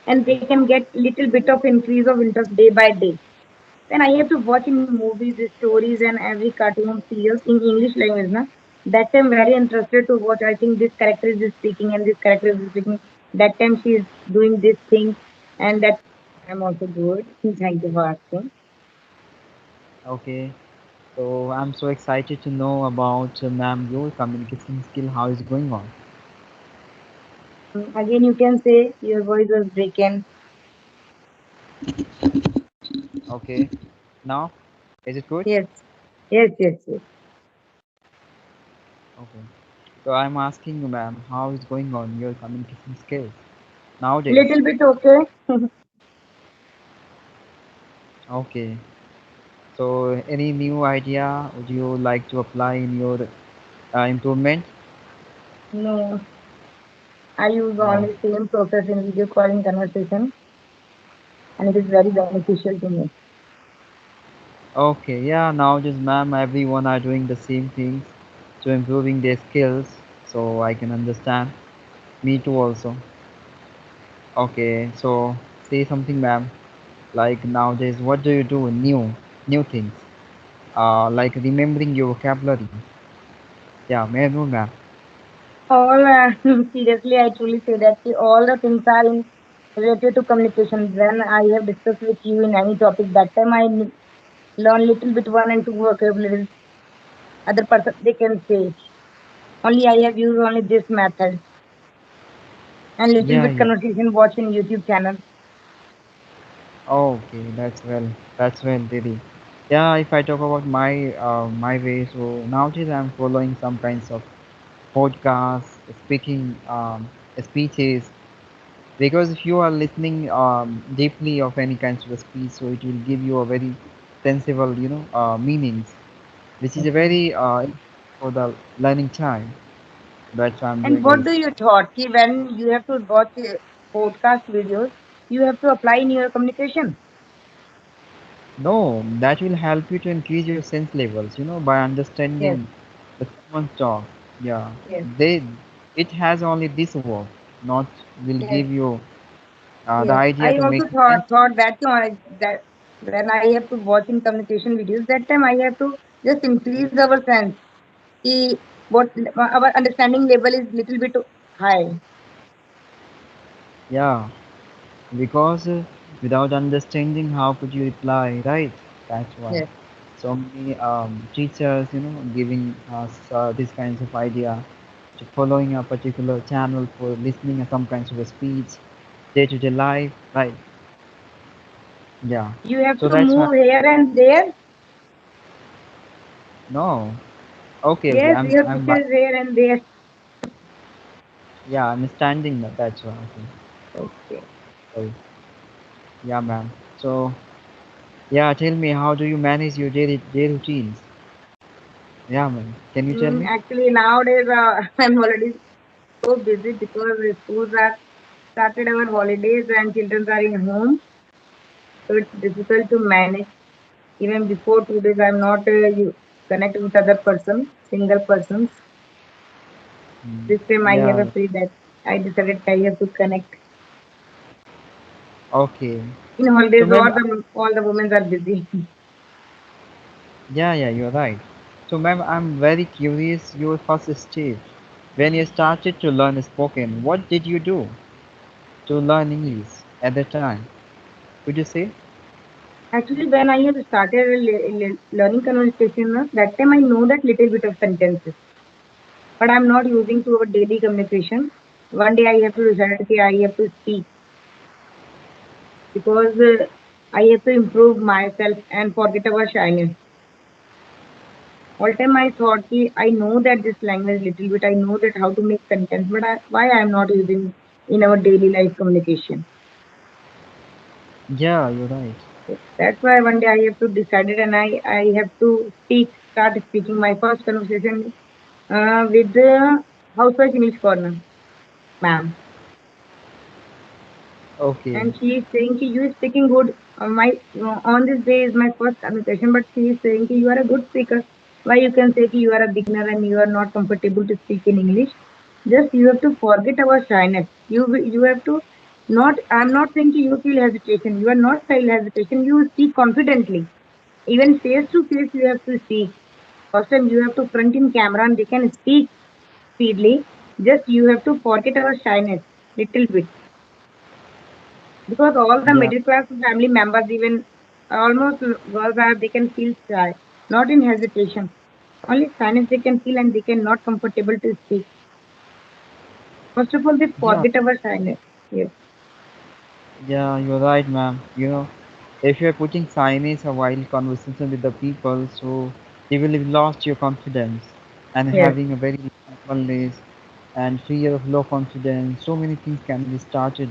and they can get little bit of increase of interest day by day. Then I have to watch in movies, stories, and every cartoon serials in English language. Na? That time very interested to watch. I think this character is speaking and this character is speaking. That time she is doing this thing, and that I'm also good. Thank you for asking. Okay. So I'm so excited to know about ma'am your communication skill. How is going on? Again, you can say your voice was breaking. Okay. Now, is it good? Yes, yes, yes, yes. Okay. So I'm asking you, ma'am, how is going on your communication skills nowadays? Little bit okay. Okay. So any new idea would you like to apply in your improvement? No, I use No. only same process in video calling conversation, and it is very beneficial to me. Okay. Yeah. Nowadays, ma'am, everyone are doing the same things to improving their skills. So I can understand. Me too also. Okay. So say something, ma'am. Like nowadays, what do you do new things? Like remembering your vocabulary. Yeah, may I know, ma'am? All seriously, I truly say that all the things are in related to communication. When I have discussed with you in any topic, that time I learn little bit one and two vocabularies. Other person they can say. Only I have used only this method and little Yeah, bit yeah. conversation watch in YouTube channel. Okay, that's well. That's well, Didi. Yeah, if I talk about my way, so nowadays I'm following some kinds of podcasts, speaking speeches, because if you are listening deeply of any kinds of speech, so it will give you a very sensible, meanings, which is a Okay. very for the learning time. That's why I'm And doing what this. do you thought? Ki when you have to watch podcast videos, you have to apply in your communication. No, that will help you to increase your sense levels, by Yes, understanding the common talk. Yeah, yes, they, it has only this work, not will yes. give you the Yes, idea I to make also sense. thought that that when I have to watch in communication videos, that time I have to just increase our sense. Ki what our understanding level is little bit high. Yeah, because without understanding, how could you reply, right? That's why. Yes, So many teachers, giving us these kinds of idea to following a particular channel for listening to some kinds of speech, day-to-day life, right? Yeah. you have So to that's why. move here and there. No. Okay, okay. Yes, your I'm picture is here and there. yeah, I'm standing there. That's why. Okay. Okay. Sorry. Yeah, ma'am. So yeah, tell me, how do you manage your day routines? Yeah, ma'am. Can you tell me? Actually, nowadays I'm already so busy because the schools are started our holidays and children are in home, so it's difficult to manage. Even before 2 days, I'm not connect with other person, single persons. Mm, This time I have yeah. a free that I decided I have to connect. Okay. In So, holidays, ma'am. all the women are busy. Yeah, yeah, you're right. So, ma'am, I'm very curious. Your first stage, when you started to learn spoken, what did you do to learn English at the time? Could you say? Actually, when I have started learning conversation, na, that time I know that little bit of sentences, but I'm not using to our daily communication. One day I have to decide that I have to speak because I have to improve myself and forget our shyness. All time I thought ki I know that this language little bit, I know that how to make sentence, but why I am not using in our daily life communication. Yeah, you're right. So that's why one day I have to decide it and I have to start speaking my first conversation with the housewife English corner, ma'am. Okay. And she is saying ki you is speaking good. My on this day is my first communication, but she is saying ki you are a good speaker. Why you can say ki you are a beginner and you are not comfortable to speak in English? Just you have to forget our shyness. You have to. Not, I'm not saying to you feel hesitation. You are not feel hesitation. You speak confidently. Even face to face, you have to speak. First time you have to front in camera and they can speak speedily. Just you have to forget our shyness little bit because all the Yeah, middle class family members, even almost girls are, they can feel shy, not in hesitation. Only shyness they can feel and they can not comfortable to speak. First of all, they yeah, forget our shyness. Yes, yeah, you're right, ma'am. If you're putting signage a while conversation with the people, so you will have lost your confidence and yes, having a very nervousness and fear of low confidence. So many things can be started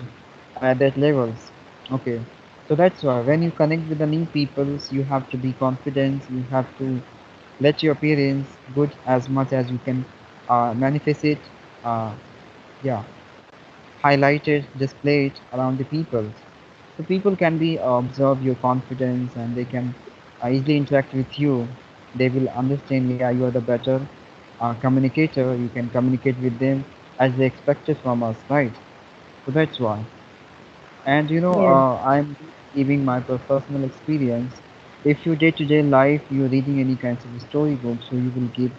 at that levels. Okay, so that's why when you connect with the new peoples, you have to be confident. You have to let your appearance good as much as you can manifest it. Uh, yeah, highlight it, display it around the people. So people can be observe your confidence and they can easily interact with you. They will understand, yeah, you are the better communicator. You can communicate with them as they expected from us, right? So that's why. And yes. I'm giving my personal experience. If you day-to-day life you're reading any kinds of storybook, so you will give,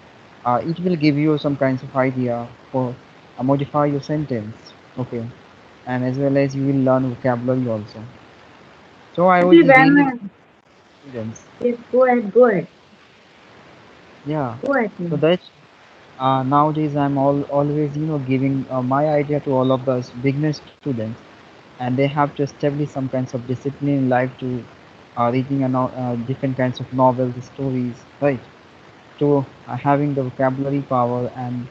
it will give you some kinds of idea for modify your sentence, okay, and as well as you will learn vocabulary also. So I was Actually, really when students. yes, go ahead, go ahead, Yeah. go ahead. So Ma'am. that's nowadays I'm always giving my idea to all of the beginner students, and they have to establish some kinds of discipline in life to reading different kinds of novels, stories, right? To having the vocabulary power, and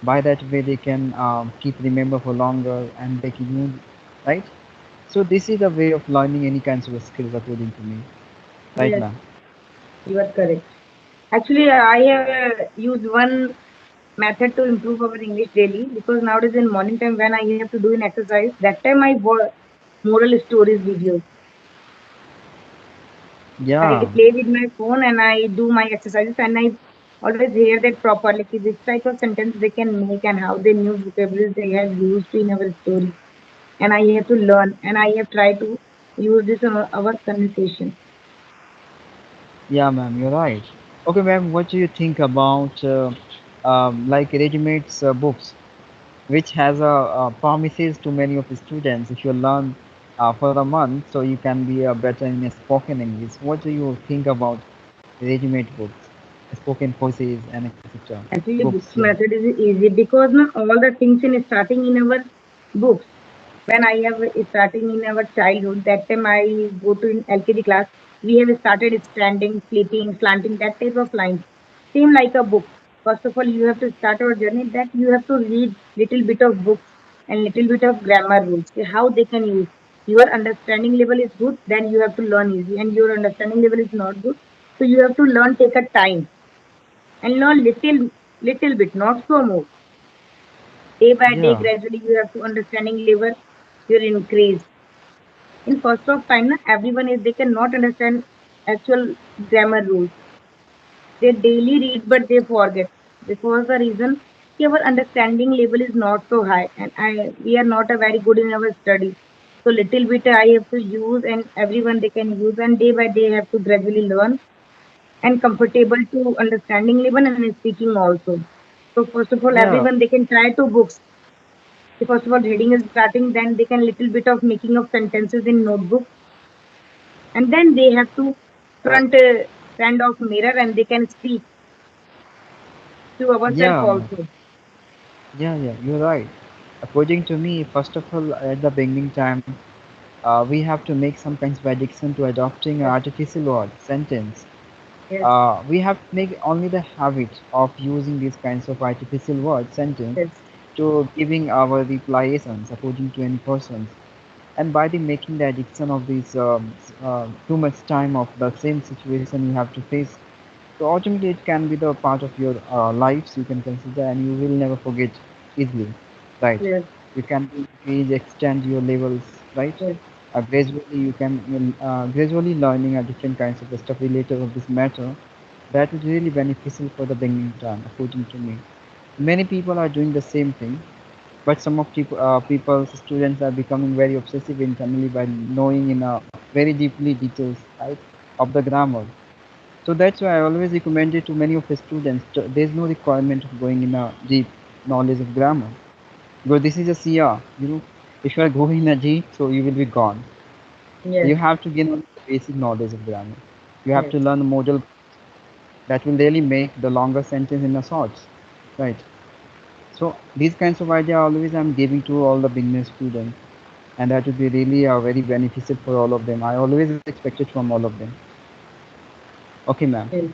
by that way they can keep remember for longer and they can use, right? So this is a way of learning any kinds of skills according to me, right, Yes, ma'am? you are correct. Actually, I have used one method to improve our English daily because nowadays in morning time when I have to do an exercise, that time I watch moral stories videos. I Yeah, play with my phone and I do my exercises and I always hear that properly. Like which type of sentence they can make and how they new vocabularies they have used in our story. And I have to learn and I have tried to use this in our conversation. yeah, ma'am, you're right. Okay, ma'am, what do you think about like ready-made books, which has promises to many of the students if you learn for a month, so you can be better in a spoken English. What do you think about ready-made books, spoken courses, and etc. Actually, Books, books yeah. method is easy because now all the things in starting in our books. When I have starting in our childhood, that time I go to in LKG class, we have started standing, sleeping, slanting, that type of lines. Same like a book. First of all, you have to start our journey that you have to read little bit of books and little bit of grammar rules, how they can use. Your understanding level is good, then you have to learn easy, and your understanding level is not good, so you have to learn, take a time and learn little bit, not so more. Day by day, Yeah, gradually you have to understanding level your increase. In first of time, na, everyone is they cannot understand actual grammar rules. They daily read but they forget because the reason our understanding level is not so high and we are not a very good in our study. So little bit I have to use and everyone they can use and day by day have to gradually learn and comfortable to understanding level and speaking also. So first of all, yeah, everyone they can try two books. So first of all, reading is starting, then they can little bit of making of sentences in notebook, and then they have to front of mirror and they can speak to ourselves yeah, ma'am. also. Yeah, you're right. According to me, first of all, at the beginning time, we have to make some kinds of addiction to adopting an Yes, artificial word sentence. yes, We have to make only the habit of using these kinds of artificial word sentence yes, to giving our replies according to any person. And by the making the addiction of these too much time of the same situation you have to face, so ultimately it can be the part of your lives you can consider, and you will never forget easily, right? yes, You can increase, extend your levels, right? yes, Gradually you can gradually learning different kinds of stuff related of this matter. That is really beneficial for the beginning time, according to me. Many people are doing the same thing, But some of people, students are becoming very obsessive internally by knowing in a very deeply details, right, of the grammar. So that's why I always recommend it to many of the students. There's no requirement of going in a deep knowledge of grammar because this is a CR. If you are going in a deep, so you will be gone. Yes, You have to gain only the basic knowledge of grammar. You have yes, to learn modal that will really make the longer sentence in a short, right? So these kinds of idea always I'm giving to all the beginner students, and that would be really very beneficial for all of them. I always expect it from all of them. Okay, ma'am. yes.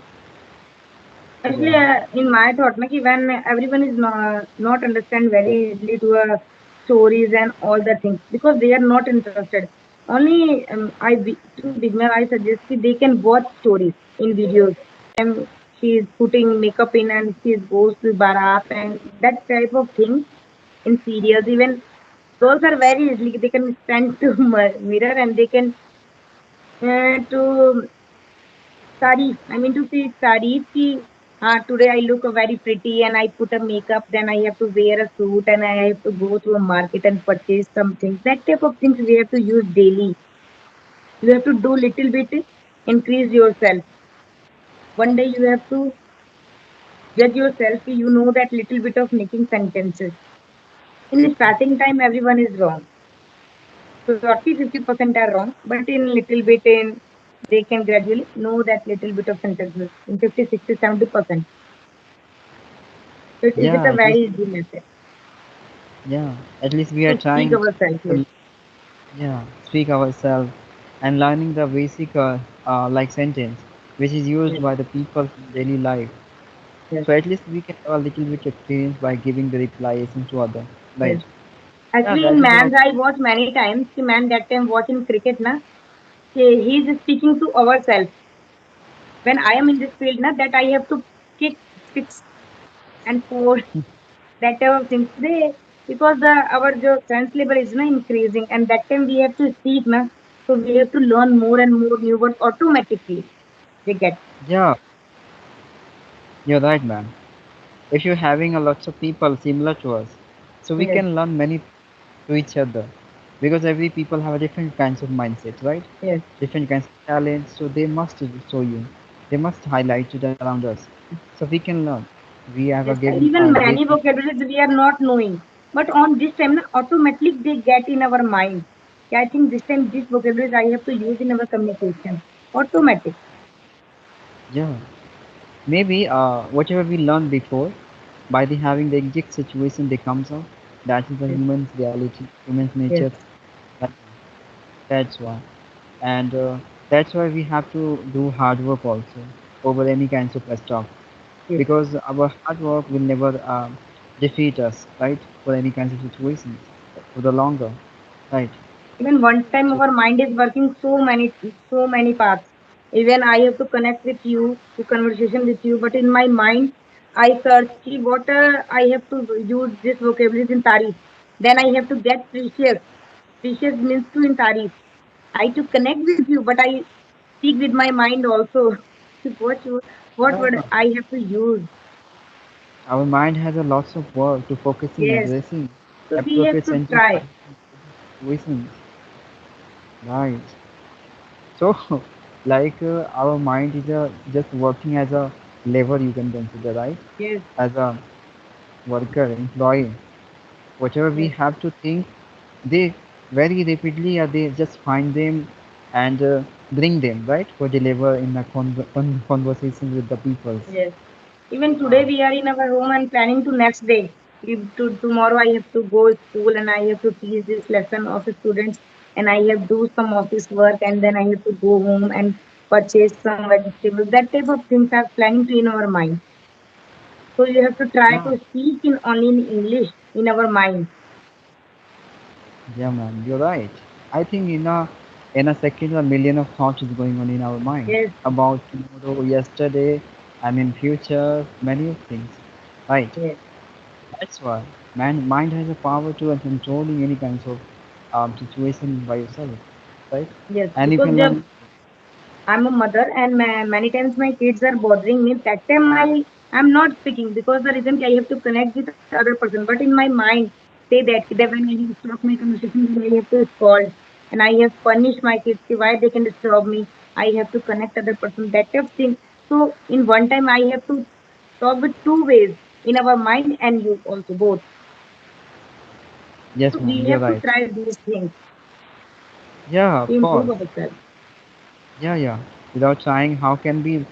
Yeah. Actually, in my thought, na, ki when everyone is not understand very easily to stories and all the things because they are not interested. Only to beginner I suggest ki they can watch stories in videos. She is putting makeup in and she goes to barat and that type of thing in serials. Even those are very easily they can stand to mirror and they can to Saree. I mean to say sarees ki today I look very pretty and I put a makeup, then I have to wear a suit and I have to go to a market and purchase something. That type of things we have to use daily. You have to do little bit, increase yourself. One day you have to judge yourself. You know that little bit of making sentences. In the starting time, everyone is wrong. 40-50% are wrong, but in little bit in they can gradually know that little bit of sentences in 50, 60, 70%. It is Yeah, a at least very easy method yeah, at least we are to speak trying ourselves. Yes, to yeah, speak ourselves and learning the basic like sentence which is used yes, by the people in daily life. yes, So at least we can have a little bit experience by giving the replies to other. Right. yes. Yeah, Actually, in that is man's all. I watch many times. The man that time watching cricket, na, he is speaking to ourselves. When I am in this field, na, that I have to kick six and four that type of things. They because the our jo sense level is na increasing, and that time we have to speak, na, so we have to learn more and more new words automatically. They get Yeah, you're right, man. If you're having a lots of people similar to us, so we yes, can learn many to each other because every people have a different kinds of mindset, right? yes. Different kinds of talents, so they must show you, they must highlight it around us, so we can learn. We have a Yes, given and even great many vocabularies we are not knowing. But on this time, na, automatically they get in our mind. Yeah, I think this time this vocabularies I have to use in our communication. Automatic. yeah. Maybe whatever we learned before, by the having the exact situation they comes out, that is the Yes, human's reality, human's yes, nature. That, that's why. And that's why we have to do hard work also over any kinds of stuff yes. because our hard work will never defeat us, right? For any kinds of situations for the longer, right? Even one time So our mind is working so many paths. Even I have to connect with you, to conversation with you, but in my mind I search ki what I have to use this vocabulary in tarif. Then I have to get precious. Precious means to in tarif. I to connect with you, but I speak with my mind also. what what yeah, word I have to use? our mind has a lots of work to focusing Yes. addressing So we have appropriate to sentence for try. situations, right? So like our mind is just working as a lever you can consider, right? Yes. As a worker employee, whatever we Yes. have to think, they very rapidly they just find them and bring them right for deliver in a conversation with the people. Yes. Even Ah, today we are in our home and planning to next day. If to, tomorrow I have to go school and I have to teach this lesson of the students and I have do some office work and then I have to go home and purchase some vegetables. That type of things are planning to in our mind. So you have to try yeah, to speak in only in English in our mind. yeah, man, you're right. I think in a second a million of thoughts is going on in our mind Yes, about tomorrow, yesterday, I mean future, many of things, right? yes, That's why mind has a power to controlling any kinds of situation by yourself, right? yes. And you Because can learn. I'm a mother and many times my kids are bothering me. That time I'm not speaking because the reason I have to connect with other person. But in my mind. say that when I have stopped my conversation, then I have to scold and I have punished my kids. See why they can disturb me. I have to connect other person. That type of thing. So in one time, I have to talk with two ways in our mind and you also both. Yes, So ma'am, we you're have to right. try these things Yeah, to of improve course. ourselves. Yeah, yeah. Without trying, how can we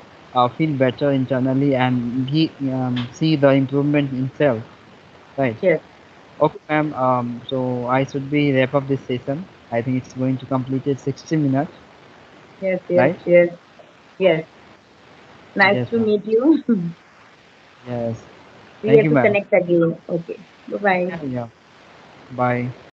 feel better internally and see the improvement in self, right? Yes, Okay, ma'am. So I should be wrap up this session. I think it's going to complete it 60 minutes, yes, yes, right? yes, yes. Nice Yes, to ma'am. meet you. Yes. We Thank have you, to ma'am. connect again. Okay. Bye bye. Yeah, yeah. Bye.